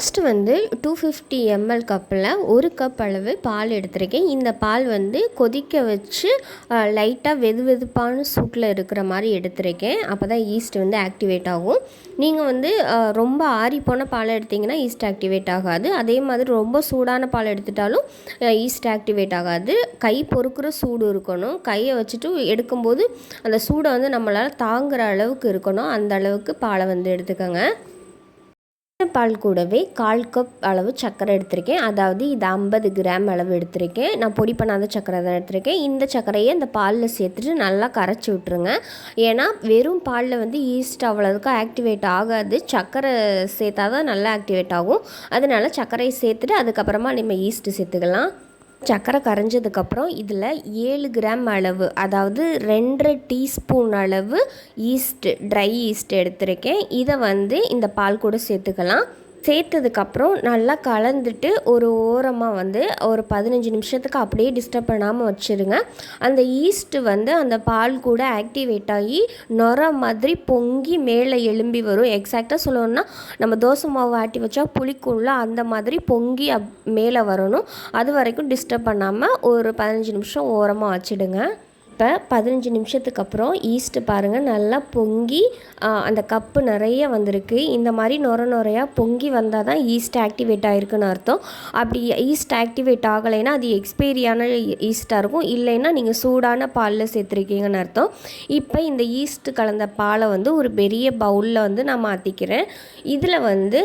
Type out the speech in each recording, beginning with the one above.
First வந்து 250 ml கப்பில் 1 cup அளவு பால் எடுத்திருக்கேன். இந்த பால் வந்து கொதிக்க வச்சு லைட்டாக வெதுவெதுப்பான சூட்டில் இருக்கிற மாதிரி எடுத்திருக்கேன். அப்போ தான் ஈஸ்ட் வந்து ஆக்டிவேட் ஆகும். நீங்கள் வந்து ரொம்ப ஆறிப்போன பால் எடுத்திங்கன்னா ஈஸ்ட் ஆக்டிவேட் ஆகாது. அதே மாதிரி ரொம்ப சூடான பால் எடுத்துட்டாலும் ஈஸ்ட் ஆக்டிவேட் ஆகாது. கை பொறுக்கிற சூடு இருக்கணும். கையை வச்சுட்டு எடுக்கும்போது அந்த சூடை வந்து நம்மளால் தாங்குகிற அளவுக்கு இருக்கணும். அந்த அளவுக்கு பாலை வந்து எடுத்துக்கோங்க. பால் கூடவே 1/4 கப் அளவு சர்க்கரை எடுத்திருக்கேன். அதாவது இது 50 கிராம் அளவு எடுத்திருக்கேன். நான் பொடி பண்ணாத சர்க்கரை தான் எடுத்திருக்கேன். இந்த சர்க்கரையை இந்த பாலில் சேர்த்துட்டு நல்லா கரைச்சி விட்ருங்க. ஏன்னா வெறும் பாலில் வந்து ஈஸ்ட் அவ்வளோதுக்கு ஆக்டிவேட் ஆகாது. சர்க்கரை சேர்த்தா தான் நல்லா ஆக்டிவேட் ஆகும். அதனால சர்க்கரையை சேர்த்துட்டு அதுக்கப்புறமா நம்ம ஈஸ்ட்டு சேர்த்துக்கலாம். சர்க்கரை கரைஞ்சதுக்கப்புறம் இதில் 7 கிராம் அளவு, அதாவது 2.5 டீஸ்பூன் அளவு ஈஸ்ட்டு, ட்ரை ஈஸ்ட் எடுத்திருக்கேன். இதை வந்து இந்த பால் கூட சேர்த்துக்கலாம். சேர்த்ததுக்கப்புறம் நல்லா கலந்துட்டு ஒரு ஓரமாக வந்து ஒரு 15 நிமிஷத்துக்கு அப்படியே டிஸ்டர்ப் பண்ணாமல் வச்சுருங்க. அந்த ஈஸ்ட்டு வந்து அந்த பால் கூட ஆக்டிவேட் ஆகி நொர மாதிரி பொங்கி மேலே எழும்பி வரும். எக்ஸாக்டாக சொல்லணும்னா நம்ம தோசை மாவு ஆட்டி வச்சா புளிக்கும்ல, அந்த மாதிரி பொங்கி மேலே வரணும். அது வரைக்கும் டிஸ்டர்ப் பண்ணாமல் ஒரு 15 நிமிஷம் ஓரமாக வச்சுடுங்க. இப்போ 15 நிமிஷத்துக்கு அப்புறம் ஈஸ்ட்டு பாருங்கள் நல்லா பொங்கி அந்த கப்பு நிறைய வந்திருக்கு. இந்த மாதிரி நொறையாக பொங்கி வந்தால் தான் ஈஸ்ட் ஆக்டிவேட் ஆகிருக்குன்னு அர்த்தம். அப்படி ஈஸ்ட் ஆக்டிவேட் ஆகலைன்னா அது எக்ஸ்பைரியான ஈஸ்ட்டாக இருக்கும். இல்லைன்னா நீங்கள் சூடான பாலில் சேர்த்துருக்கீங்கன்னு அர்த்தம். இப்போ இந்த ஈஸ்ட்டு கலந்த பாலை வந்து ஒரு பெரிய பவுலில் வந்து நான் மாற்றிக்கிறேன். இதில் வந்து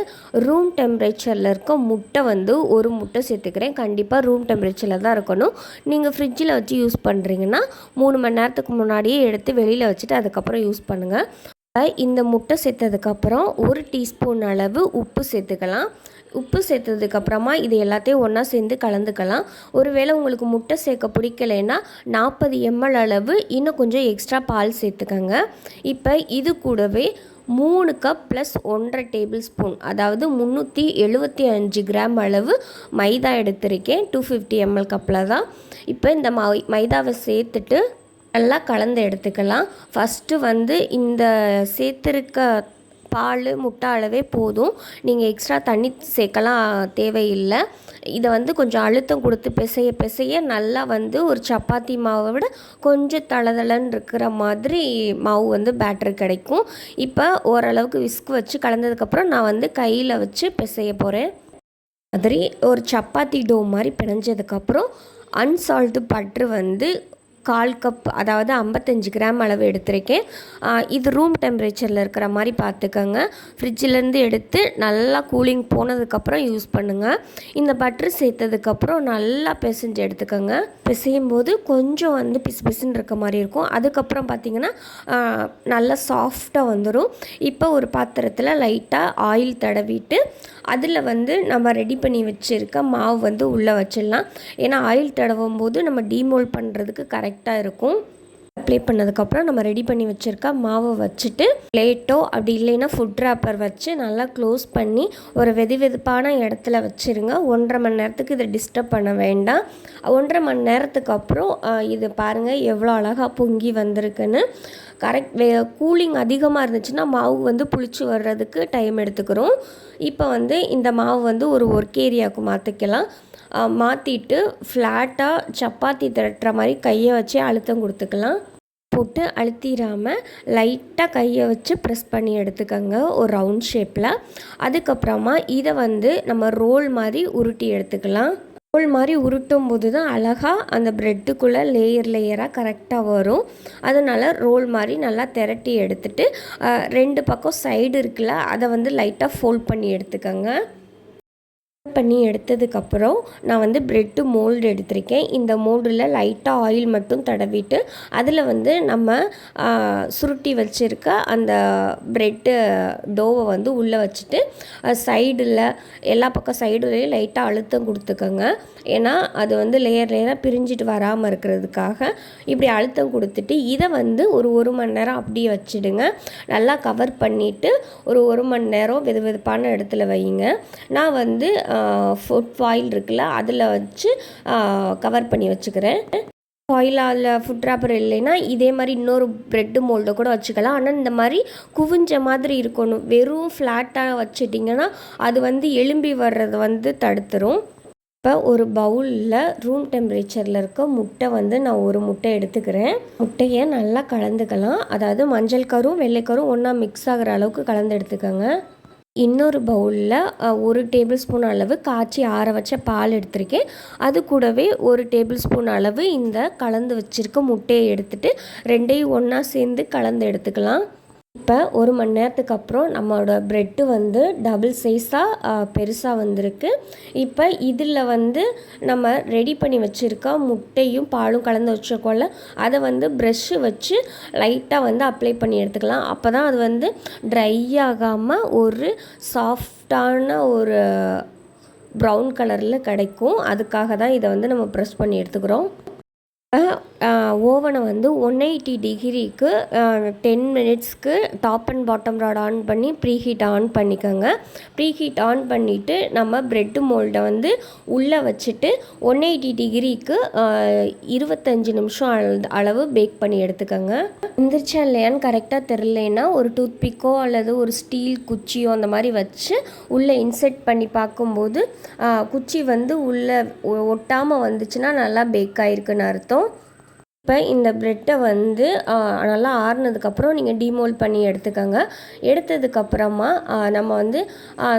ரூம் டெம்பரேச்சரில் இருக்க முட்டை வந்து ஒரு முட்டை சேர்த்துக்கிறேன். கண்டிப்பாக ரூம் டெம்பரேச்சரில் தான் இருக்கணும். நீங்கள் ஃப்ரிட்ஜில் வச்சு யூஸ் பண்ணுறீங்கன்னா 3 மணி நேரத்துக்கு முன்னாடியே எடுத்து வெளியில் வச்சுட்டு அதுக்கப்புறம் யூஸ் பண்ணுங்கள். இந்த முட்டை சேர்த்ததுக்கப்புறம் 1 டீஸ்பூன் அளவு உப்பு சேர்த்துக்கலாம். உப்பு சேர்த்ததுக்கப்புறமா இது எல்லாத்தையும் ஒன்றா சேர்ந்து கலந்துக்கலாம். ஒருவேளை உங்களுக்கு முட்டை சேர்க்க பிடிக்கலைன்னா 40 ml அளவு இன்னும் கொஞ்சம் எக்ஸ்ட்ரா பால் சேர்த்துக்கோங்க. இப்போ இது கூடவே 3 கப் ப்ளஸ் 1.5 டேபிள் ஸ்பூன், அதாவது 375 கிராம் அளவு மைதா எடுத்திருக்கேன். 250 ml கப்பில் தான். இப்போ இந்த மைதாவை சேர்த்துட்டு நல்லா கலந்து எடுத்துக்கலாம். ஃபஸ்ட்டு வந்து இந்த சேர்த்துருக்க பால் முட்டை அளவே போதும். நீங்கள் எக்ஸ்ட்ரா தண்ணி சேர்க்கலாம் தேவையில்லை. இதை வந்து கொஞ்சம் அழுத்தம் கொடுத்து பிசைய நல்லா வந்து ஒரு சப்பாத்தி மாவை விட கொஞ்சம் தளதளன்னு இருக்கிற மாதிரி மாவு வந்து பேட்டர் கிடைக்கும். இப்போ ஓரளவுக்கு விஸ்க் வச்சு கலந்ததுக்கப்புறம் நான் வந்து கையில் வச்சு பிசைய போகிறேன். மாதிரி ஒரு சப்பாத்தி டோ மாதிரி பிணைஞ்சதுக்கப்புறம் அன்சால்ட்டு பட்டர் வந்து 1/4 கப், அதாவது 55 கிராம் அளவு எடுத்திருக்கேன். இது ரூம் டெம்பரேச்சரில் இருக்கிற மாதிரி பார்த்துக்கோங்க. ஃப்ரிட்ஜிலேருந்து எடுத்து நல்லா கூலிங் போனதுக்கப்புறம் யூஸ் பண்ணுங்கள். இந்த பட்டர் சேர்த்ததுக்கப்புறம் நல்லா பிசைஞ்சு எடுத்துக்கோங்க. பிசையும் போது கொஞ்சம் வந்து பிசுன்னு இருக்க மாதிரி இருக்கும். அதுக்கப்புறம் பார்த்திங்கன்னா நல்லா சாஃப்டாக வந்துடும். இப்போ ஒரு பாத்திரத்தில் லைட்டாக ஆயில் தடவிட்டு அதில் வந்து நம்ம ரெடி பண்ணி வச்சுருக்க மாவு வந்து உள்ளே வச்சிடலாம். ஏன்னா ஆயில் தடவும் போது நம்ம டீமோல்ட் பண்ணுறதுக்கு கரெக்டாக இருக்கும். அப்ளை பண்ணதுக்கப்புறம் நம்ம ரெடி பண்ணி வச்சுருக்க மாவை வச்சுட்டு பிளேட்டோ அப்படி இல்லைன்னா ஃபுட் ரேப்பர் வச்சு நல்லா க்ளோஸ் பண்ணி ஒரு வெதுவெதுப்பான இடத்துல வச்சுருங்க. 1.5 மணி நேரத்துக்கு இதை டிஸ்டர்ப் பண்ண வேண்டாம். 1.5 மணி நேரத்துக்கு அப்புறம் இது பாருங்கள் எவ்வளோ அழகாக பொங்கி வந்திருக்குன்னு. கூலிங் அதிகமாக இருந்துச்சுன்னா மாவு வந்து புளிச்சு வர்றதுக்கு டைம் எடுத்துக்கிறோம். இப்போ வந்து இந்த மாவு வந்து ஒரு ஒர்க் ஏரியாவுக்கு மாற்றிக்கலாம். மாற்றிட்டு ஃப்ளாட்டாக சப்பாத்தி திரட்டுற மாதிரி கையை வச்சு அழுத்தம் கொடுத்துக்கலாம். போட்டு அழுத்திடாமல் லைட்டாக கையை வச்சு ப்ரெஸ் பண்ணி எடுத்துக்கோங்க ஒரு ரவுண்ட் ஷேப்பில். அதுக்கப்புறமா இதை வந்து நம்ம ரோல் மாதிரி உருட்டி எடுத்துக்கலாம். ரோல் மாதிரி உருட்டும் போது தான் அழகாக அந்த ப்ரெட்டுக்குள்ளே லேயராக கரெக்டாக வரும். அதனால் ரோல் மாதிரி நல்லா திரட்டி எடுத்துட்டு 2 பக்கம் சைடு இருக்குல்ல, அதை வந்து லைட்டாக ஃபோல்ட் பண்ணி எடுத்துக்கோங்க. பண்ணி எடுத்ததுக்கப்புறம் நான் வந்து ப்ரெட்டு மோல்டு எடுத்திருக்கேன். இந்த மோல்டில் லைட்டாக ஆயில் மட்டும் தடவிட்டு அதில் வந்து நம்ம சுருட்டி வச்சுருக்க அந்த ப்ரெட்டு டோவை வந்து உள்ளே வச்சுட்டு சைடில் எல்லா பக்கம் சைடுலேயும் லைட்டாக அழுத்தம் கொடுத்துக்கோங்க. ஏன்னா அது வந்து லேயராக பிரிஞ்சிட்டு வராமல் இருக்கிறதுக்காக இப்படி அழுத்தம் கொடுத்துட்டு இதை வந்து ஒரு மணி நேரம் அப்படியே வச்சுடுங்க. நல்லா கவர் பண்ணிவிட்டு ஒரு மணி நேரம் வெதுவெதுப்பான இடத்துல வைங்க. நான் வந்து ஃபுட் ஃபாயில் இருக்குல்ல அதில் வச்சு கவர் பண்ணி வச்சுக்கிறேன். ஃபாயிலால் ஃபுட் ராப்பர் இல்லைன்னா இதே மாதிரி இன்னொரு ப்ரெட்டு மோல்டை கூட வச்சுக்கலாம். ஆனால் இந்த மாதிரி குவிஞ்ச மாதிரி இருக்கணும். வெறும் ஃப்ளாட்டாக வச்சிட்டிங்கன்னா அது வந்து எலும்பி வர்றது வந்து தடுத்துரும். இப்போ ஒரு பவுலில் ரூம் டெம்பரேச்சரில் இருக்க முட்டை வந்து நான் ஒரு முட்டை எடுத்துக்கிறேன். முட்டையை நல்லா கலந்துக்கலாம். அதாவது மஞ்சள் கரும் வெள்ளைக்கரும் ஒன்றா மிக்ஸ் ஆகிற அளவுக்கு கலந்து எடுத்துக்கோங்க. இன்னொரு பவுலில் 1 டேபிள் ஸ்பூன் அளவு காய்ச்சி ஆற வச்ச பால் எடுத்திருக்கேன். அது கூடவே 1 டேபிள் ஸ்பூன் அளவு இந்த கலந்து வச்சுருக்க முட்டையை எடுத்துகிட்டு ரெண்டையும் ஒன்றா சேர்ந்து கலந்து எடுத்துக்கலாம். இப்போ 1 மணி நேரத்துக்கு அப்புறம் நம்மளோட ப்ரெட்டு வந்து டபுள் சைஸாக பெருசாக வந்திருக்கு. இப்போ இதில் வந்து நம்ம ரெடி பண்ணி வச்சுருக்க முட்டையும் பாலும் கலந்து வச்சுருக்கோம்ல, அதை வந்து ப்ரெஷ்ஷு வச்சு லைட்டாக வந்து அப்ளை பண்ணி எடுத்துக்கலாம். அப்போ தான் அது வந்து ட்ரை ஆகாமல் ஒரு சாஃப்டான ஒரு ப்ரௌன் கலரில் கிடைக்கும். அதுக்காக தான் இதை வந்து நம்ம ப்ரெஸ் பண்ணி எடுத்துக்கிறோம். ஓவனை வந்து 180 டிகிரிக்கு 10 மினிட்ஸ்க்கு top and bottom rod on பண்ணி ப்ரீஹீட் ஆன் பண்ணிக்கோங்க. ப்ரீஹீட் ஆன் பண்ணிவிட்டு நம்ம ப்ரெட்டு மோல்டை வந்து உள்ளே வச்சுட்டு 180 டிகிரிக்கு 25 நிமிஷம் அளவு பேக் பண்ணி எடுத்துக்கோங்க. எந்திரிச்சா இல்லையான்னு கரெக்டாக தெரிலனா ஒரு டூத்பிக்கோ அல்லது ஒரு ஸ்டீல் குச்சியோ அந்த மாதிரி வச்சு உள்ளே இன்செர்ட் பண்ணி பார்க்கும்போது குச்சி வந்து உள்ளே ஒட்டாமல் வந்துச்சுன்னா நல்லா பேக் ஆகிருக்குன்னு அர்த்தம். இப்போ இந்த ப்ரெட்டை வந்து நல்லா ஆறுனதுக்கப்புறம் நீங்கள் டீமோல்ட் பண்ணி எடுத்துக்கோங்க. எடுத்ததுக்கப்புறமா நம்ம வந்து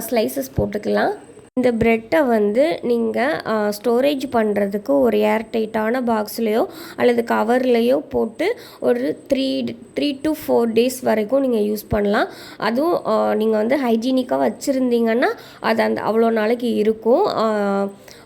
ஸ்லைசஸ் போட்டுக்கலாம். இந்த ப்ரெட்டை வந்து நீங்கள் ஸ்டோரேஜ் பண்ணுறதுக்கு ஒரு ஏர்டைட்டான பாக்ஸ்லேயோ அல்லது கவர்லேயோ போட்டு ஒரு 3 to 4 days வரைக்கும் நீங்கள் யூஸ் பண்ணலாம். அதுவும் நீங்கள் வந்து ஹைஜீனிக்காக வச்சுருந்தீங்கன்னா அது அவ்வளோ நாளைக்கு இருக்கும்.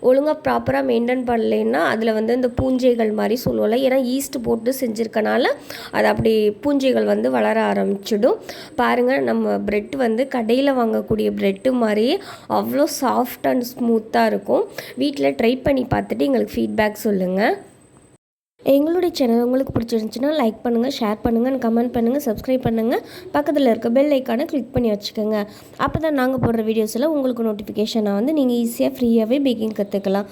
ஒழுங்காக ப்ராப்பராக மெயின்டைன் பண்ணலைன்னா அதில் வந்து இந்த பூஞ்சைகள் மாதிரி சொல்லுவோம்ல, ஏன்னா ஈஸ்ட் போட்டு செஞ்சுருக்கனால அது அப்படி பூஞ்சைகள் வந்து வளர ஆரம்பிச்சிடும். பாருங்கள், நம்ம ப்ரெட் வந்து கடையில் வாங்கக்கூடிய ப்ரெட்டு மாதிரியே அவ்வளோ சாஃப்ட் அண்ட் ஸ்மூத்தாக இருக்கும். வீட்டில் ட்ரை பண்ணி பார்த்துட்டு எங்களுக்கு ஃபீட்பேக் சொல்லுங்கள். எங்களுடைய சேனல் உங்களுக்கு பிடிச்சிருந்துச்சுன்னா லைக் பண்ணுங்கள், ஷேர் பண்ணுங்கள், கமெண்ட் பண்ணுங்கள், சப்ஸ்கிரைப் பண்ணுங்கள். பக்கத்தில் இருக்க பெல் ஐக்கானை கிளிக் பண்ணி வச்சுக்கோங்க. அப்போ தான் நாங்கள் போடுற வீடியோஸில் உங்களுக்கு நோட்டிஃபிகேஷனை வந்து நீங்கள் ஈஸியாக ஃப்ரீயாகவே பேக்கிங் கற்றுக்கலாம்.